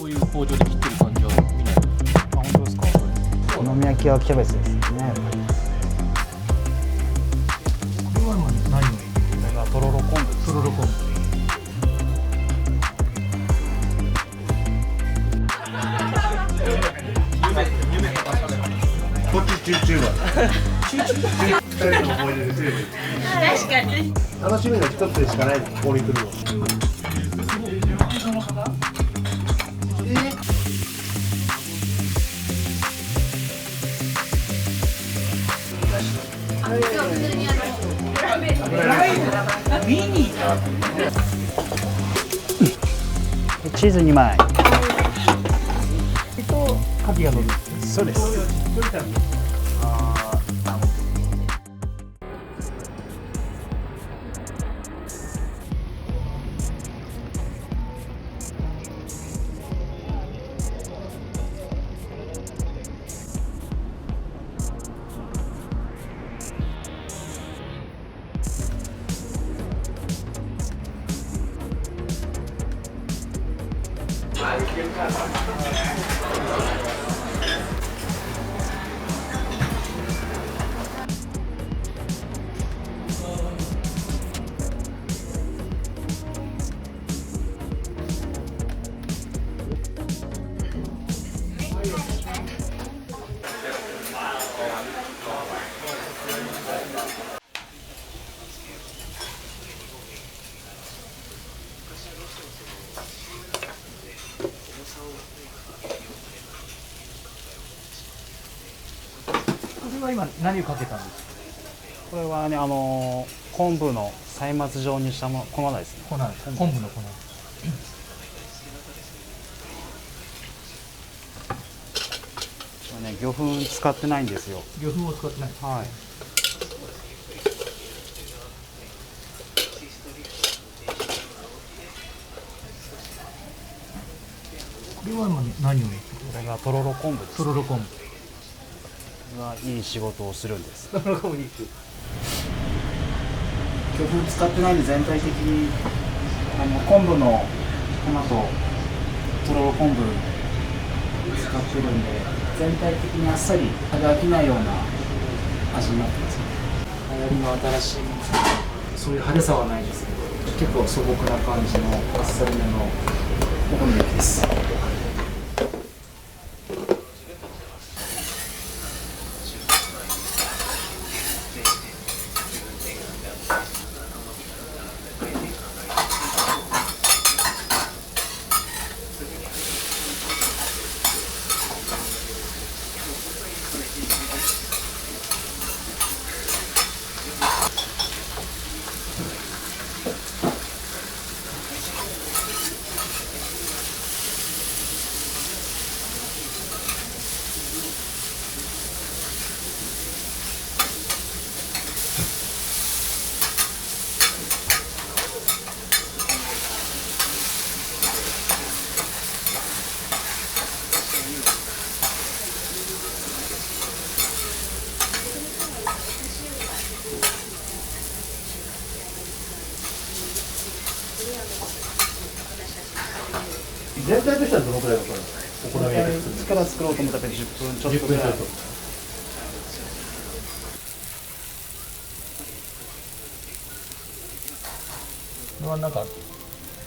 こういう包丁で切ってる感じは見ない。あ、本当ですか。お好み焼きはキャベツですね。これは何を入れる？これがとろろ昆布です。とろろ昆布。こっちチューチューバー。2人とも思い出で確かに。楽しみが一つでしかないの、ここに来るの。チーズ2枚。カキが乗る。そうです。これは今何をかけたんですか？これはね、昆布の細末状にした粉ですね。粉です。昆布の粉。ね、魚粉使ってないんですよ。魚粉を使ってない。はい。これは今何を入れてる？これがとろろ昆布です。とろろ昆布。これがいい仕事をするんです。とろろ昆布に。魚粉使ってないんで、全体的に昆布の粉ととろろ昆布使ってるんで、全体的にあっさり歯が飽きないような味になってますね。流行りの新しいそういう派手さはないですけど、結構素朴な感じのあっさりめのお好み焼きです。全体としてはどのくらいかかるんですか？お好み焼き一から作ろうと思ったら10分ちょっとぐらい。これはなんか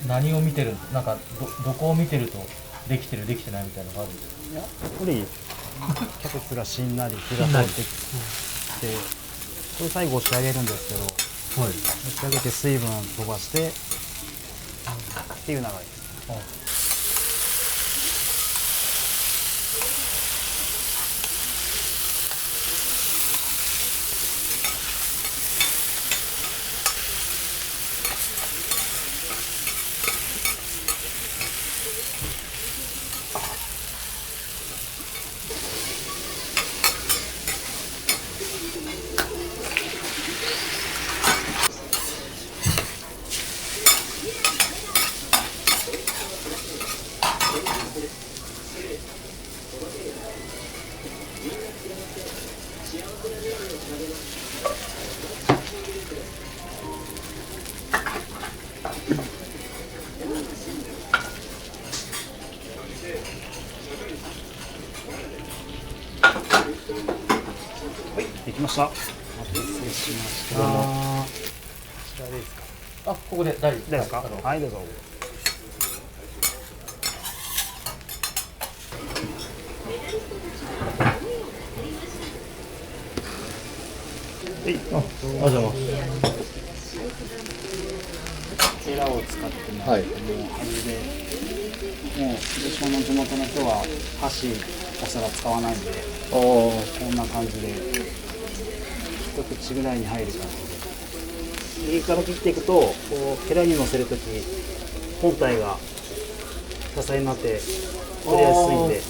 何を見てる？なんかどこを見てるとできてるできてないみたいなのがあるんですか？いや、やっぱりキャベツがしんなり火が通ってきて、これ最後仕上げるんですけど、はい。仕上げて水分飛ばしてっていう流れです。きました。お待たせしました。こちらですか。あ、ここで大丈夫ですか。はい、どうぞ。はい、ありがとうございます。ヘラを使っても、はいもう端で、もう広島の地元の人は箸、お皿使わないんで、こんな感じで一口ぐらいに入る感じで、右から切っていくと、こうヘラに乗せるとき本体が支えになって取りやすいんで。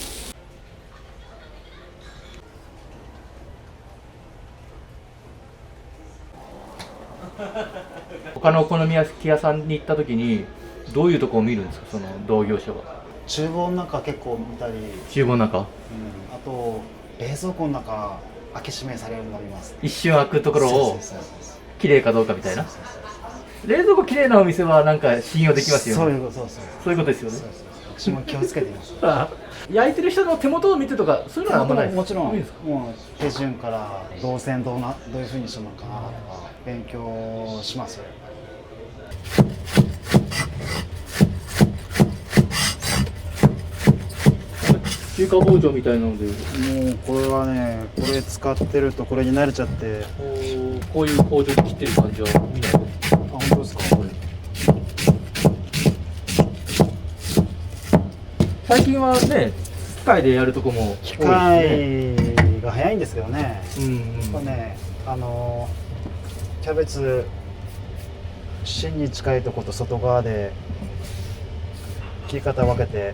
他のお好み焼き屋さんに行った時にどういうとこを見るんですか、その同業者は。厨房の中結構見たり、厨房の中、あと冷蔵庫の中開け閉めされるの見ます。一瞬開くところをそうそうそう綺麗かどうかみたいな。冷蔵庫綺麗なお店はなんか信用できますよね。そういうこと、そうそういうことですよね。私も気をつけています。焼いてる人の手元を見てとかそういうのはあんまないです。もちろん、いいですか。もう手順から動線どういうふうにするのかなとか勉強しますよ。中華包丁みたいなので、もうこれはね、これ使ってるとこれに慣れちゃって。こういう包丁で切ってる感じは見ないです。あ、本当ですか。最近はね、機械でやるとこも多いですね。機械が早いんですけどね。これね、キャベツ芯に近いところと外側で切り方を分けて。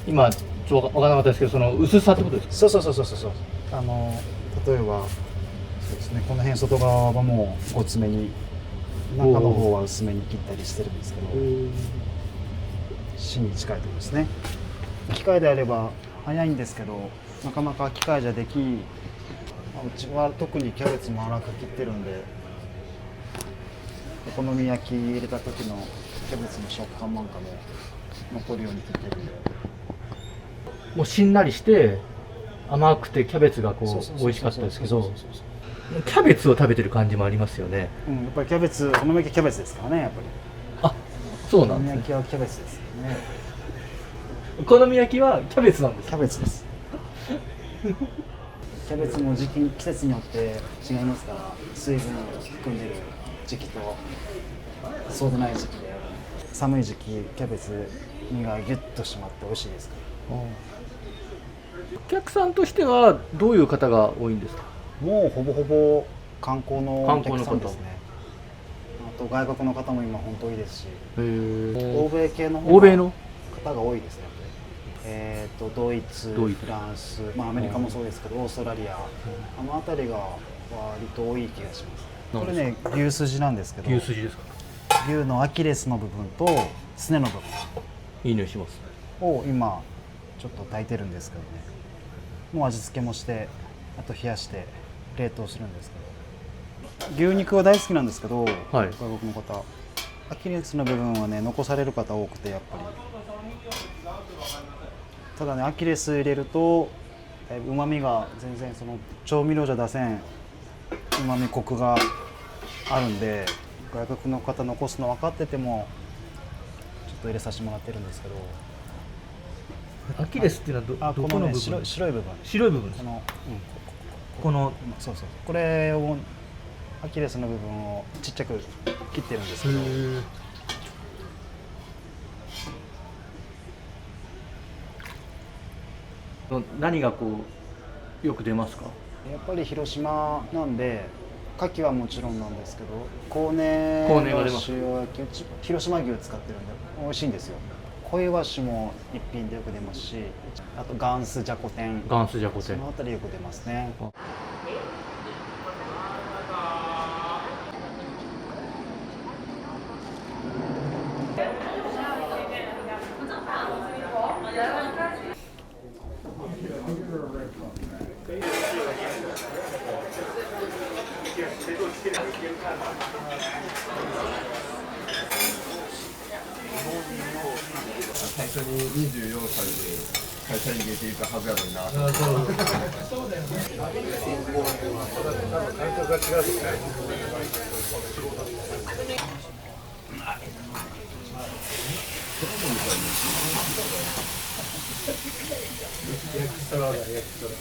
今ちょっと分からなかったですけど、その薄さってことですか。そう。例えばそうですね、この辺外側はもうごつめに、中の方は薄めに切ったりしてるんですけど、芯に近いところですね。機械であれば早いんですけど、なかなか機械じゃでき、うちは特にキャベツも粗く切ってるんで、お好み焼き入れた時のキャベツの食感なんかも残るように切ってるんで。もうしんなりして甘くてキャベツがこう美味しかったですけど、キャベツを食べてる感じもありますよね。やっぱりキャベツ、お好み焼きキャベツですからね、やっぱり。あ、そうお好みなんですね。焼きはキャベツですよね。お好み焼きはキャベツなんですか。キャベツです。キャベツも季節によって違いますから、水分を含んでる時期とそうでない時期で、寒い時期キャベツ身がギュッと締まって美味しいですから。お客さんとしてはどういう方が多いんですか。もうほぼほぼ観光のお客さんですね。あと外国の方も今本当多いですし、欧米系の方が多いですね。ドイツ、フランス、アメリカもそうですけど、オーストラリア、あの辺りが割と多い気がします。これね、牛すじなんですけど、牛すじですか。牛のアキレスの部分とすねの部分いい匂いします。を今ちょっと炊いてるんですけどね、もう味付けもして、あと冷やして冷凍するんですけど、牛肉は大好きなんですけど、外国の方、アキレスの部分はね残される方多くて、やっぱりただね、アキレス入れるとうまみが全然、その調味料じゃ出せんうまみコクがあるんで、外国の方残すの分かっててもちょっと入れさせてもらってるんですけど。アキレスっていうのはどこの部分。白い部分。白い部分です。このそう、これをアキレスの部分をちっちゃく切ってるんですけど、何がこうよく出ますか。やっぱり広島なんで牡蠣はもちろんなんですけど、コウネの塩焼き、広島牛使ってるんで美味しいんですよ。小イワシも一品でよく出ますし、あとガンスじゃこ天、そのあたりよく出ますね。最初に24歳で会社に入れていたはずやのにな。感覚が違うですね。焼きそばだ、焼きそば。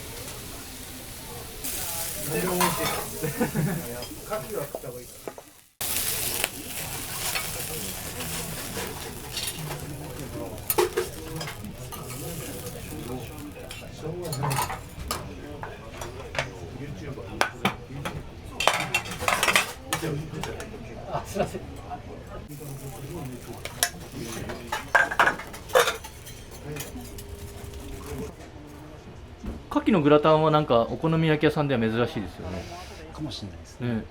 何でも美味しい。牡蠣は食った方がいいから。あ、すいません。牡蠣のグラタンはなんかお好み焼き屋さんでは珍しいですよね。かもしれないですね。ね、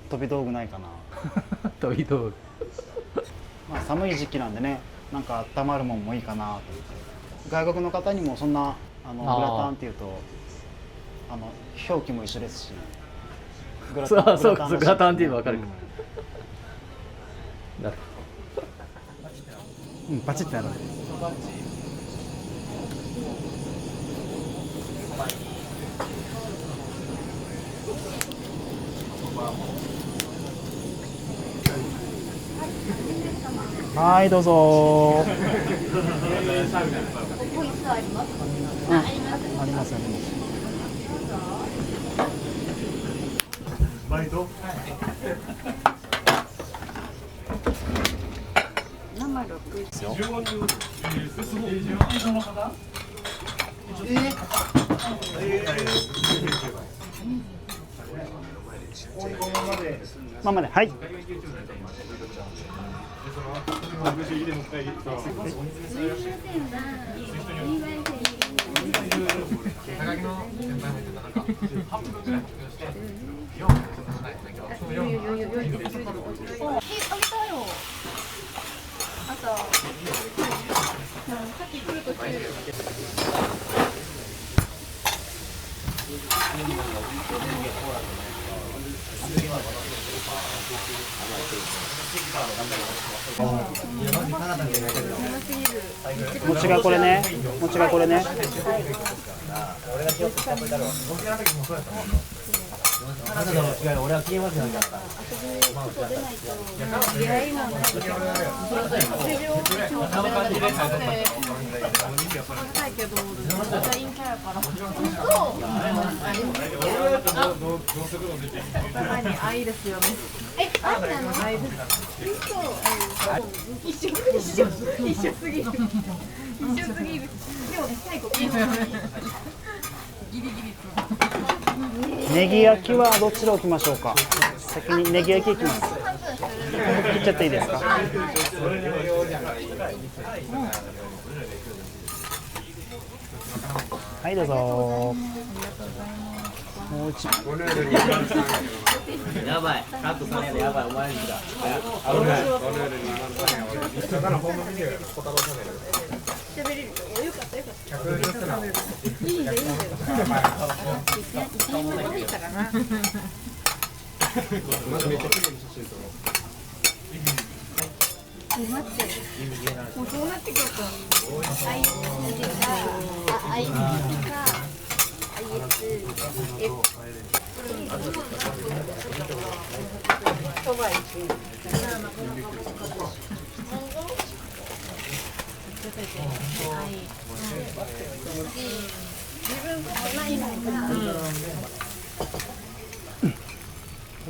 飛び道具ないかな。飛び道具。まあ寒い時期なんでね、なんか温まるもんもいいかなと。外国の方にもそんなグラタンっていうと表記も一緒ですし。そうそうそう、グラタンって言えばわかる。なるうん、パチッてなる。はいどうぞ。ありますあります。バイト？生6ですよ。ままで、はい。餅がこれね、餅がこれね。俺は消えますよ。愛ですよね。愛です。一緒すぎる。一緒すぎる。でも最後ギリギリ。ネギ焼きはどちら置きましょうか。先にネギ焼きいきます。切っちゃっていいですか。はいどうぞ。もう一。やばい、カットされる、やばい、お前にだ。喋れるよ。よかったよかった。いいねいいね。いいからな。待って、もうそうなってくると、愛好きか、愛好きか、そば行く。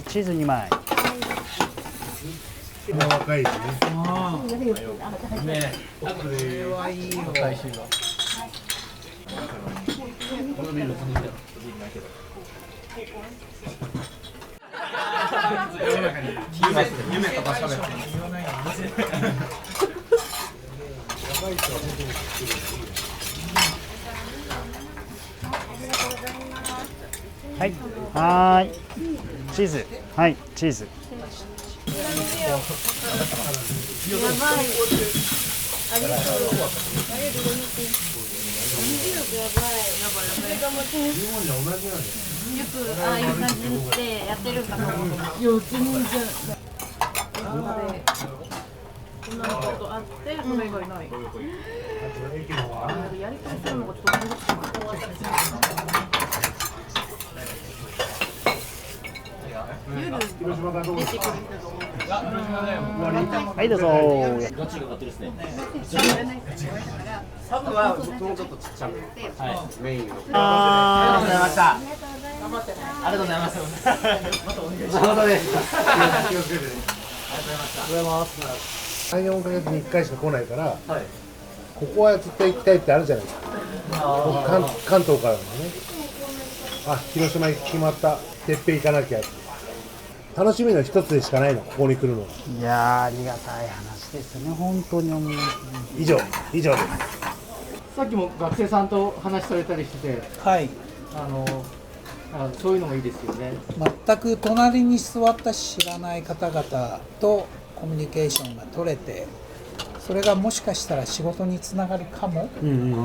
チーズ2枚。若いですね。ねえ、これはいいよ。回収が。このビール続いてる。夢とか喋って言わないよ。はい。はーい。チーズ。はい、チーズ。やばい。ありがとう。よくああいう感じにしてやってるんだと思う。よ全然。今までこんなことあってそれがいない。ややり返すのもちょっと面倒くさい。夜出てくる人と思う。はいどうぞ。ガチがかってるですね。サブは僕もちょっとちっちゃめ。はい。メインの。あありがとうございました。ありがとうございます。またお願いします。またね。気をつけてね。ありがとうございます3、4ヶ月に1回しか来ないから、はいここは絶対行きたいってあるじゃないですか。関東からのね。あ、広島行き決まった。てっぺん行かなきゃって。楽しみの一つでしかないの、ここに来るのは。いやーありがたい話ですね。本当に思う。以上です。さっきも学生さんと話されたりしてて、はい、そういうのもいいですよね。全く隣に座った知らない方々とコミュニケーションが取れて、それがもしかしたら仕事につながるかも、み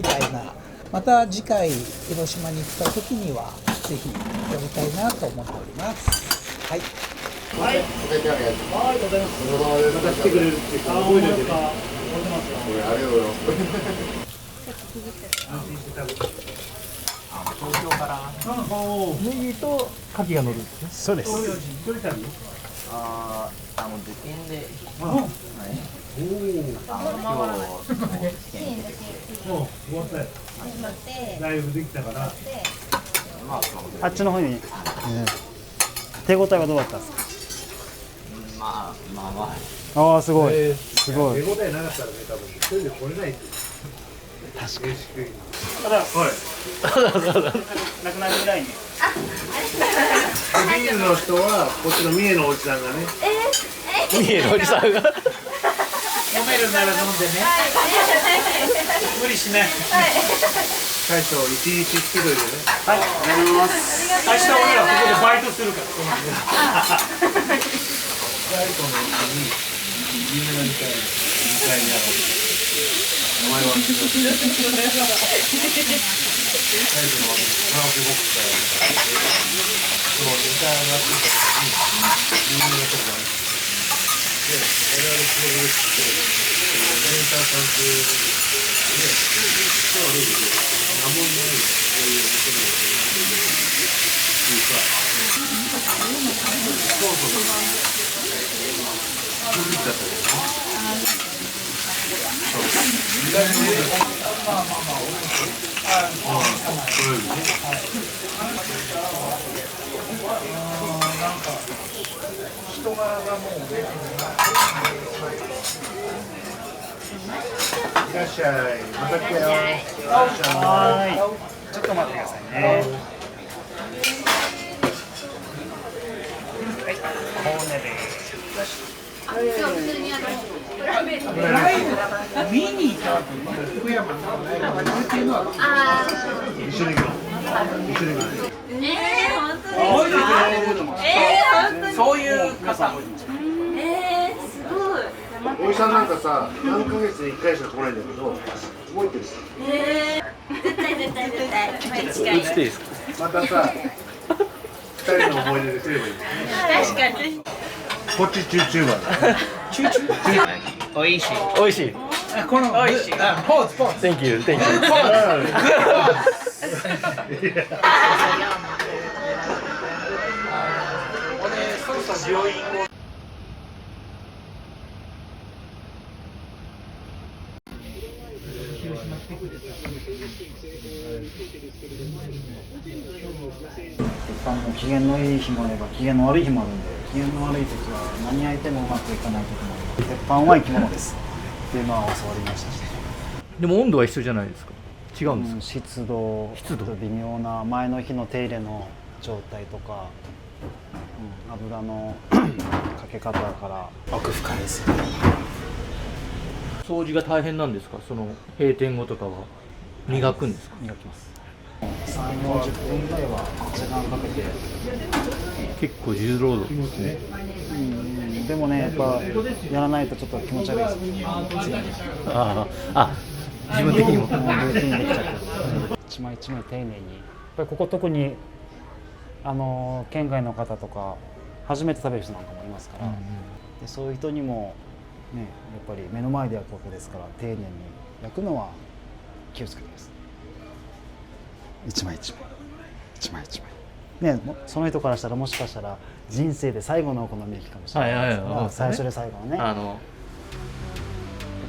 たいな。また次回広島に来た時にはぜひ呼びたいなと思っております。はい。また来てくれるって覚えておいてね。ありがとうございます。ネギと牡蠣が乗るんですね。そうです。もう受験で。ライブできたから。あっちの方に、手応えはどうだったんですか。まあ。ああすごい、すごい。手応えなかったらね、多分一人で来れないって。確かに。なくなるぐらいに。ビールの人はこっちの三重のおじさんがね。三重のおじさんが。飲めるなら飲んでね。無理しない。大将1日来てくれてね。はい、ありがとうございます。明日俺らここでバイトするから。大将のうちに有名な2階にある。名前は大将のカラオケボックスからそのネタがついた時に有名なとこがある。で、我々プログレスってメーカーさんとで、今日はルールで名門のあるこういうお店なのっていうか、そうそうそう作っちゃったりね。そう意外とね、それよりね。人柄がもうね。いらっしゃい。また来てよ。はい。ちょっと待ってくださいね。はい、コーネです。今日普通にプライベートで見に行った福山の一緒に行こう。一緒に行こう。本当ですか？本当にそういう方。すごい。おじさんなんかさ、何ヶ月に1回しか来ないんだけど、覚えてる？絶対毎日映っていいですか？またさ、2人の思い出で来ればいい。確かに。こっちチューチューバーだ。おいしい。美味しい。このおいしい。ポーズポーズ。 Thank you, thank you. 機嫌のいい日もあれば機嫌の悪い日もあるんで、機嫌の悪い時は何焼いてもうまくいかない時もある。鉄板は生き物ですっていうのは教わりましたし、でも温度は一緒じゃないですか？違うんですか？湿度、湿度あと微妙な前の日の手入れの状態とか、油のかけ方から奥深いですよね。掃除が大変なんですか？その閉店後とかは磨くんですか？磨きます。3、40分ぐらいは時間かけて。結構重労働ですね。でもね、やっぱやらないとちょっと気持ち悪いです。自分的にも。ルーティンできちゃってる。一枚一枚丁寧に。やっぱりここ特に県外の方とか初めて食べる人なんかもいますから、でそういう人にもね、やっぱり目の前で焼くわけですから丁寧に焼くのは気をつけてます。一枚一枚一枚一枚ね、その人からしたらもしかしたら人生で最後のお好み焼きかもしれないですから、最初で最後のね。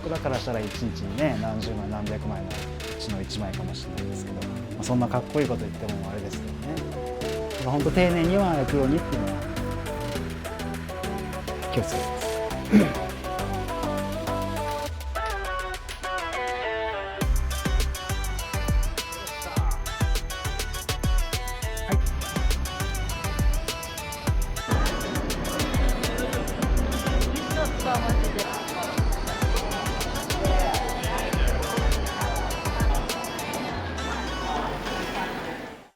僕らからしたら一日にね何十枚何百枚のうちの1枚かもしれないですけど、そんなかっこいいこと言ってもあれですけどね、本当丁寧には焼くようにっていうのは気をつけてます。